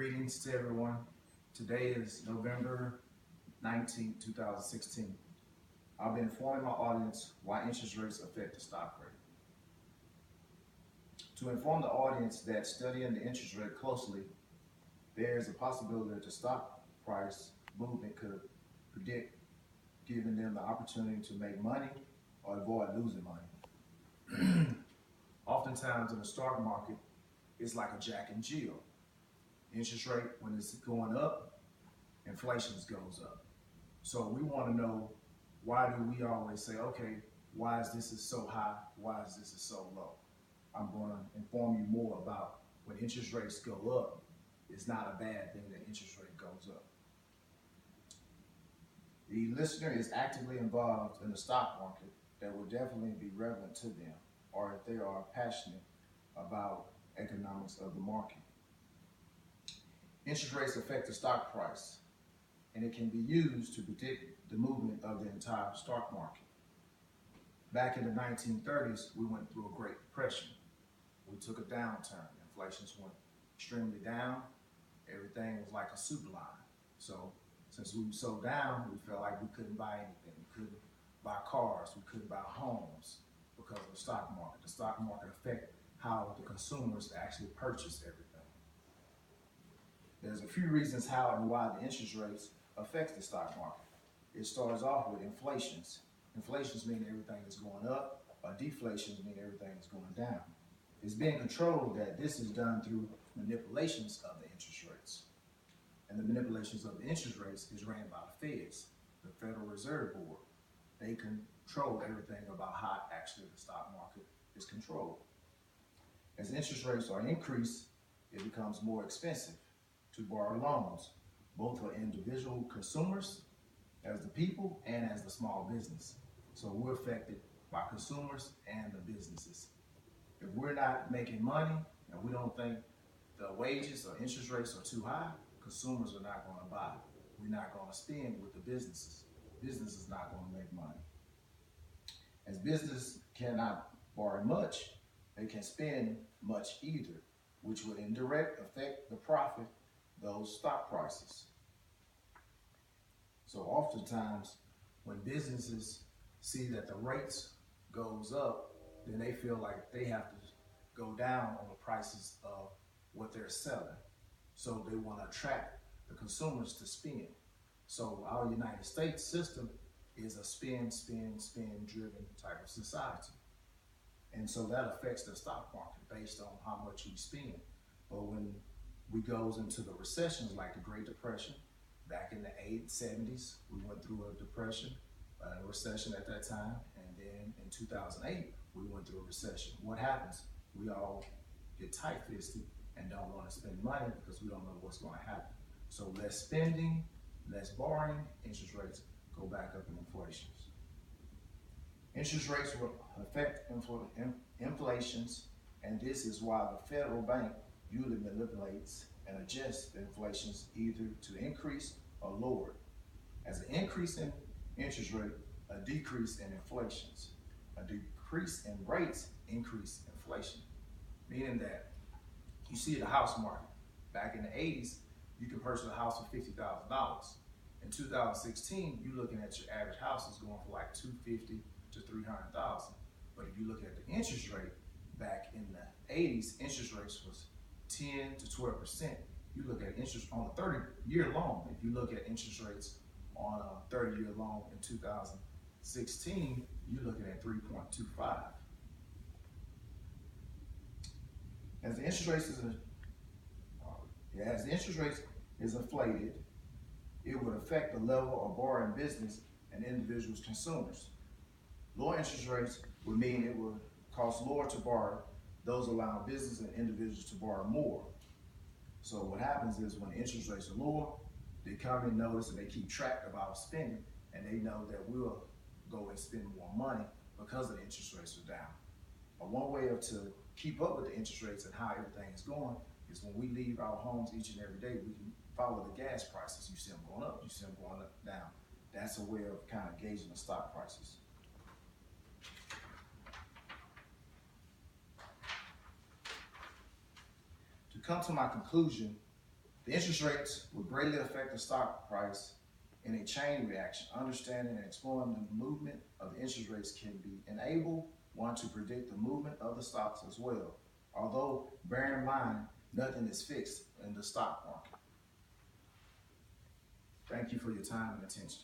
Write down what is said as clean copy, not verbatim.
Greetings to everyone. Today is November 19th, 2016. I'll be informing my audience why interest rates affect the stock rate. To inform the audience that studying the interest rate closely, there is a possibility that the stock price movement could predict, giving them the opportunity to make money or avoid losing money. Oftentimes in the stock market, it's like a Jack and Jill. Interest rate, when it's going up, inflation goes up. So we want to know, why do we always say, okay, why is this so high? Why is this so low? I'm going to inform you more about when interest rates go up, it's not a bad thing that interest rate goes up. The listener is actively involved in the stock market, that will definitely be relevant to them, or if they are passionate about economics of the market. Interest rates affect the stock price, and it can be used to predict the movement of the entire stock market. Back in the 1930s, we went through a Great Depression. We took a downturn. Inflation went extremely down. Everything was like a soup line. So since we were so down, we felt like we couldn't buy anything. We couldn't buy cars. We couldn't buy homes because of the stock market. The stock market affected how the consumers actually purchase everything. There's a few reasons how and why the interest rates affect the stock market. It starts off with inflations. Inflations mean everything is going up, or deflations mean everything is going down. It's being controlled that this is done through manipulations of the interest rates. And the manipulations of the interest rates is ran by the Feds, the Federal Reserve Board. They control everything about how actually the stock market is controlled. As interest rates are increased, it becomes more expensive to borrow loans, both for individual consumers, as the people, and as the small business. So we're affected by consumers and the businesses. If we're not making money and we don't think the wages or interest rates are too high, consumers are not going to buy. We're not going to spend with the businesses. Business is not going to make money. As business cannot borrow much, they can spend much either, which would indirectly affect the profit, those stock prices. So oftentimes, when businesses see that the rates goes up, then they feel like they have to go down on the prices of what they're selling. So they want to attract the consumers to spend. So our United States system is a spend driven type of society. And so that affects the stock market based on how much we spend. But when we goes into the recessions like the Great Depression, back in the 70s, we went through a depression, a recession at that time. And then in 2008, we went through a recession. What happens? We all get tight-fisted and don't want to spend money because we don't know what's going to happen. So less spending, less borrowing, interest rates go back up in inflations. Interest rates will affect inflations, and this is why the federal bank usually manipulates and adjusts the inflations either to increase or lower. As an increase in interest rate, a decrease in inflations. A decrease in rates increase inflation, meaning that you see the house market. Back in the 80s, you can purchase a house for $50,000. In 2016, you're looking at your average house is going for like $250,000 to $300,000. But if you look at the interest rate, back in the 80s, interest rates was 10 to 12%. You look at interest on a 30-year loan. If you look at interest rates on a 30-year loan in 2016, you're looking at 3.25. As the interest rates is inflated, it would affect the level of borrowing business and individuals' consumers. Lower interest rates would mean it would cost lower to borrow, those allowing business and individuals to borrow more. So what happens is when interest rates are lower, the economy notice and they keep track of our spending, and they know that we'll go and spend more money because the interest rates are down. But one way to keep up with the interest rates and how everything is going is when we leave our homes each and every day, we can follow the gas prices. You see them going up, you see them going up, down. That's a way of kind of gauging the stock prices. To come to my conclusion, The interest rates will greatly affect the stock price in a chain reaction. Understanding and exploring the movement of the interest rates can enable one to predict the movement of the stocks as well. Although, bear in mind, nothing is fixed in the stock market. Thank you for your time and attention.